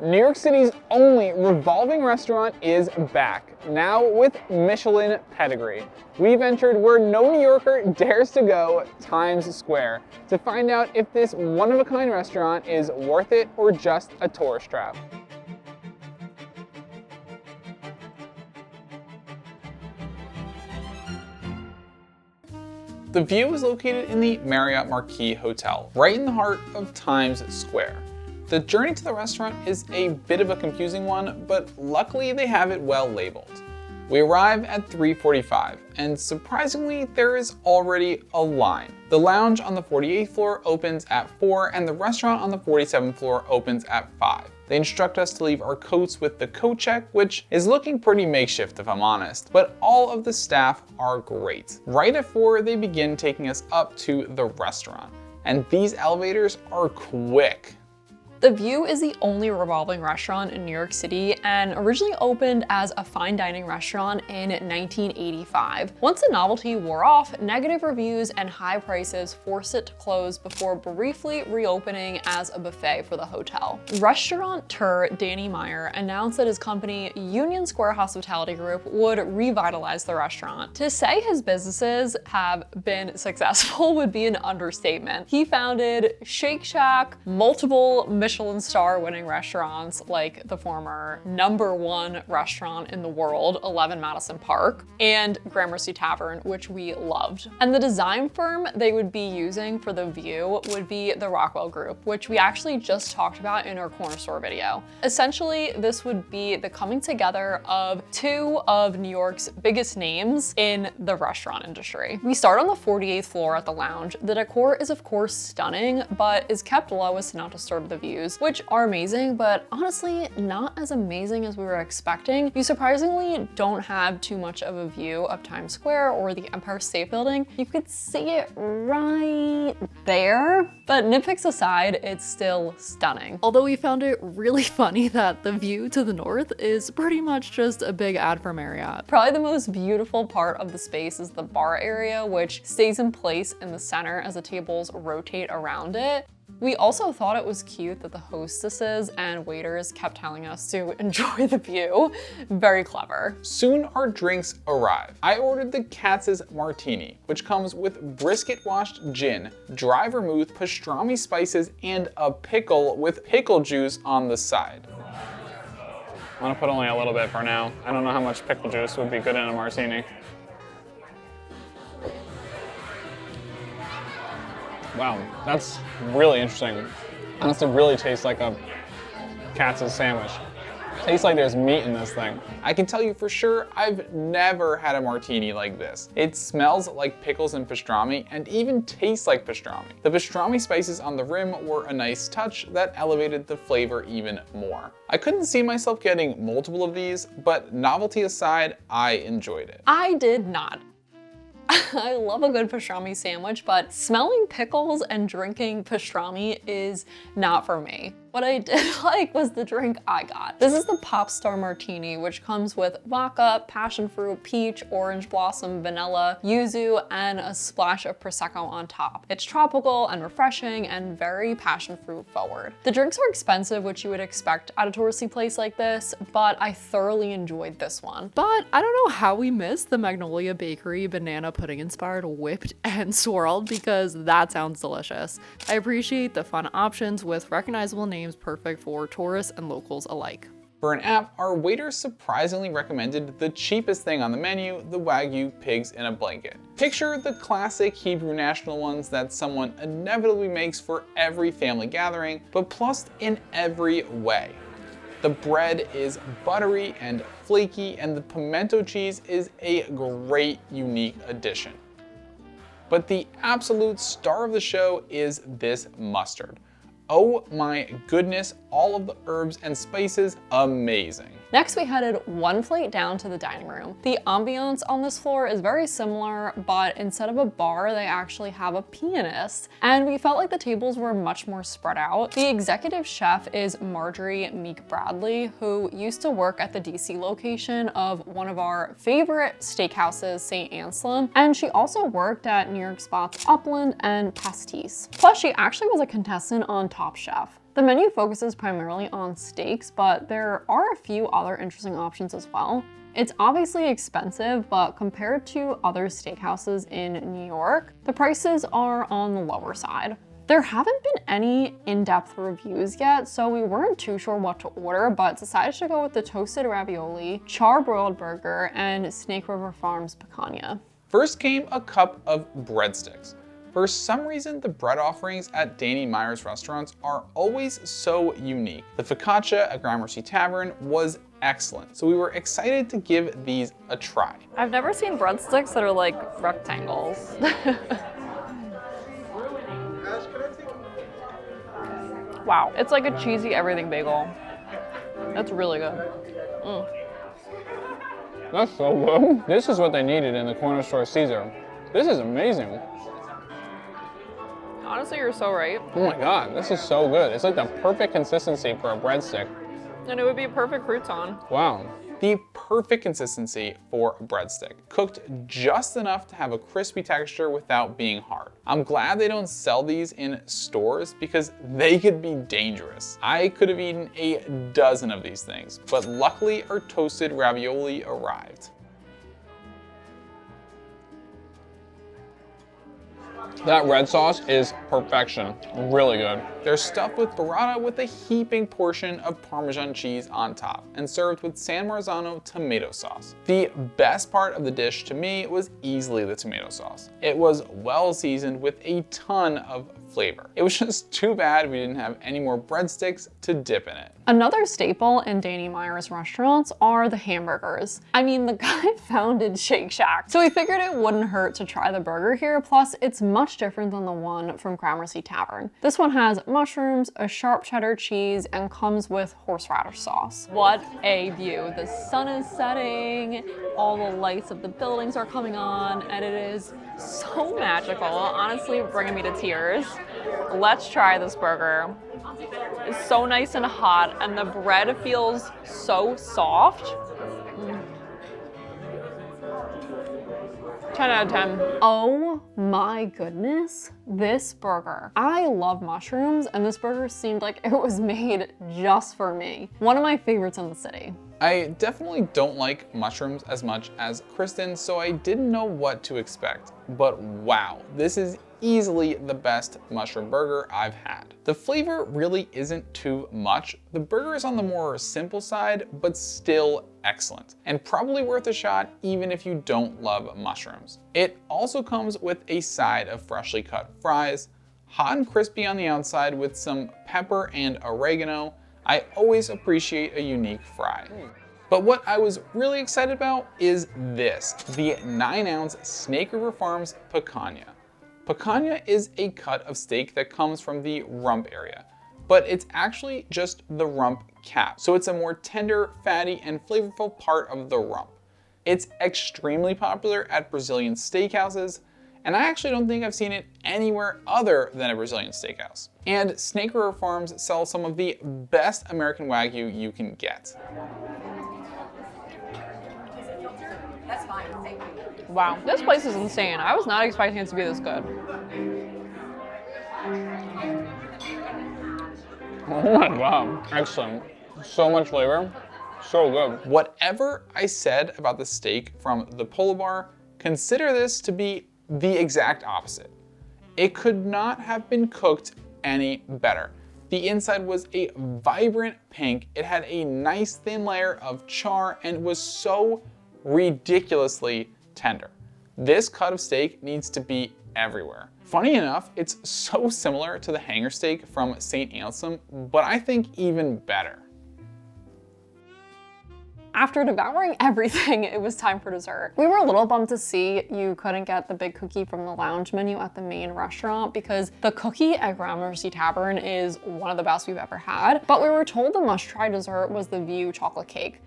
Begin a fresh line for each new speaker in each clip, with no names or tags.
New York City's only revolving restaurant is back, now with Michelin pedigree. We've entered where no New Yorker dares to go, Times Square, to find out if this one-of-a-kind restaurant is worth it or just a tourist trap. The View is located in the Marriott Marquis Hotel, right in the heart of Times Square. The journey to the restaurant is a bit of a confusing one, but luckily they have it well labeled. We arrive at 3:45, and surprisingly, there is already a line. The lounge on the 48th floor opens at 4, and the restaurant on the 47th floor opens at 5. They instruct us to leave our coats with the coat check, which is looking pretty makeshift if I'm honest, but all of the staff are great. Right at 4, they begin taking us up to the restaurant, and these elevators are quick.
The View is the only revolving restaurant in New York City and originally opened as a fine dining restaurant in 1985. Once the novelty wore off, negative reviews and high prices forced it to close before briefly reopening as a buffet for the hotel. Restaurateur Danny Meyer announced that his company, Union Square Hospitality Group, would revitalize the restaurant. To say his businesses have been successful would be an understatement. He founded Shake Shack, multiple Michelin-starred winning restaurants like the former #1 restaurant in the world, 11 Madison Park, and Gramercy Tavern, which we loved. And the design firm they would be using for the View would be the Rockwell Group, which we actually just talked about in our corner store video. Essentially, this would be the coming together of two of New York's biggest names in the restaurant industry. We start on the 48th floor at the lounge. The decor is of course stunning, but is kept low as to not disturb the views, which are amazing, but honestly not as amazing as we were expecting. You surprisingly don't have too much of a view of Times Square or the Empire State Building. You could see it right there, but nitpicks aside, it's still stunning. Although we found it really funny that the view to the north is pretty much just a big ad for Marriott. Probably the most beautiful part of the space is the bar area, which stays in place in the center as the tables rotate around it. We also thought it was cute that the hostesses and waiters kept telling us to enjoy the view. Very clever.
Soon our drinks arrive. I ordered the Katz's Martini, which comes with brisket-washed gin, dry vermouth, pastrami spices, and a pickle with pickle juice on the side. I'm gonna put only a little bit for now. I don't know how much pickle juice would be good in a martini. Wow, that's really interesting. Honestly, really tastes like a Katz's sandwich. Tastes like there's meat in this thing. I can tell you for sure, I've never had a martini like this. It smells like pickles and pastrami and even tastes like pastrami. The pastrami spices on the rim were a nice touch that elevated the flavor even more. I couldn't see myself getting multiple of these, but novelty aside, I enjoyed it.
I did not. I love a good pastrami sandwich, but smelling pickles and drinking pastrami is not for me. What I did like was the drink I got. This is the Popstar Martini, which comes with vodka, passion fruit, peach, orange blossom, vanilla, yuzu, and a splash of Prosecco on top. It's tropical and refreshing and very passion fruit forward. The drinks are expensive, which you would expect at a touristy place like this, but I thoroughly enjoyed this one. But I don't know how we missed the Magnolia Bakery banana pudding inspired whipped and swirled, because that sounds delicious. I appreciate the fun options with recognizable names perfect for tourists and locals alike.
For an app, our waiter surprisingly recommended the cheapest thing on the menu, the Wagyu pigs in a blanket. Picture the classic Hebrew national ones that someone inevitably makes for every family gathering, but plussed in every way. The bread is buttery and flaky, and the pimento cheese is a great, unique addition. But the absolute star of the show is this mustard. Oh my goodness, all of the herbs and spices, amazing. Next, we headed one flight down to the dining room. The ambiance on this floor is very similar, but instead of a bar, they actually have a pianist. And we felt like the tables were much more spread out. The executive chef is Marjorie Meek Bradley, who used to work at the DC location of one of our favorite steakhouses, St. Anselm. And she also worked at New York spots Upland and Pastis. Plus, she actually was a contestant on Top Chef.
The menu focuses primarily on steaks, but there are a few other interesting options as well. It's obviously expensive, but compared to other steakhouses in New York, the prices are on the lower side. There haven't been any in-depth reviews yet, so we weren't too sure what to order, but decided to go with the toasted ravioli, char-broiled burger, and Snake River Farms picanha.
First came a cup of breadsticks. For some reason, the bread offerings at Danny Meyer's restaurants are always so unique. The focaccia at Gramercy Tavern was excellent, so we were excited to give these a try.
I've never seen breadsticks that are like rectangles. Wow, it's like a cheesy everything bagel. That's really good.
That's so good. This is what they needed in the corner store Caesar. This is amazing.
Honestly, you're so right.
Oh my God, this is so good. It's like the perfect consistency for a breadstick.
And it would be a perfect crouton.
Wow. The perfect consistency for a breadstick. Cooked just enough to have a crispy texture without being hard. I'm glad they don't sell these in stores because they could be dangerous. I could have eaten a dozen of these things, but luckily our toasted ravioli arrived. That red sauce is perfection, really good. They're stuffed with burrata with a heaping portion of Parmesan cheese on top and served with San Marzano tomato sauce. The best part of the dish to me was easily the tomato sauce. It was well seasoned with a ton of flavor. It was just too bad we didn't have any more breadsticks to dip in it.
Another staple in Danny Meyer's restaurants are the hamburgers. I mean, the guy founded Shake Shack, so we figured it wouldn't hurt to try the burger here, plus it's much different than the one from Gramercy Tavern. This one has mushrooms, a sharp cheddar cheese, and comes with horseradish sauce. What a view. The sun is setting, all the lights of the buildings are coming on, and it is so magical, honestly bringing me to tears. Let's try this burger. It's so nice and hot, and the bread feels so soft. 10 out of 10. Oh my goodness, this burger. I love mushrooms, and this burger seemed like it was made just for me. One of my favorites in the city.
I definitely don't like mushrooms as much as Kristin, so I didn't know what to expect. But wow, this is easily the best mushroom burger I've had. The flavor really isn't too much. The burger is on the more simple side, but still excellent, and probably worth a shot even if you don't love mushrooms. It also comes with a side of freshly cut fries, hot and crispy on the outside with some pepper and oregano. I always appreciate a unique fry. But what I was really excited about is this, the 9-ounce Snake River Farms picanha. Picanha is a cut of steak that comes from the rump area, but it's actually just the rump cap. So it's a more tender, fatty, and flavorful part of the rump. It's extremely popular at Brazilian steakhouses, and I actually don't think I've seen it anywhere other than a Brazilian steakhouse. And Snake River Farms sells some of the best American Wagyu you can get.
Wow, this place is insane. I was not expecting it to be this good.
Oh my God, excellent. So much flavor, so good. Whatever I said about the steak from the Polo Bar, consider this to be the exact opposite. It could not have been cooked any better. The inside was a vibrant pink. It had a nice thin layer of char and was so ridiculously tender. This cut of steak needs to be everywhere. Funny enough, it's so similar to the hanger steak from St. Anselm, but I think even better.
After devouring everything, it was time for dessert. We were a little bummed to see you couldn't get the big cookie from the lounge menu at the main restaurant because the cookie at Gramercy Tavern is one of the best we've ever had, but we were told the must-try dessert was the View chocolate cake.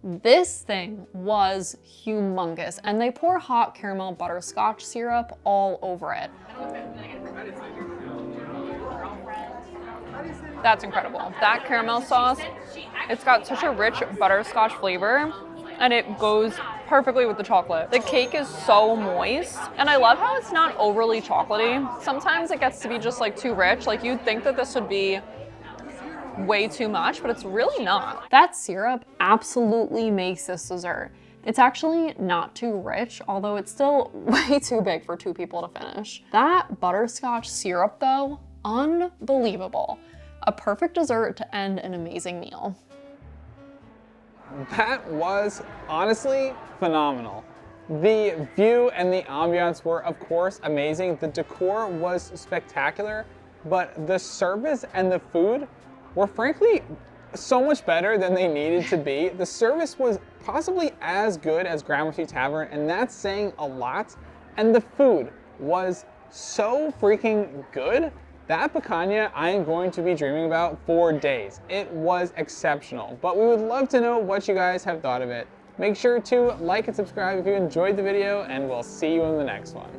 This thing was humongous, and they pour hot caramel butterscotch syrup all over it. That's incredible. That caramel sauce, it's got such a rich butterscotch flavor, and it goes perfectly with the chocolate. The cake is so moist, and I love how it's not overly chocolatey. Sometimes it gets to be just like too rich. Like you'd think that this would be way too much, but it's really not. That syrup absolutely makes this dessert. It's actually not too rich, although it's still way too big for 2 people to finish. That butterscotch syrup though, unbelievable. A perfect dessert to end an amazing meal.
That was honestly phenomenal. The view and the ambiance were of course amazing. The decor was spectacular, but the service and the food were frankly so much better than they needed to be. The service was possibly as good as Gramercy Tavern, and that's saying a lot. And the food was so freaking good. That picanha I am going to be dreaming about for days. It was exceptional, but we would love to know what you guys have thought of it. Make sure to like and subscribe if you enjoyed the video, and we'll see you in the next one.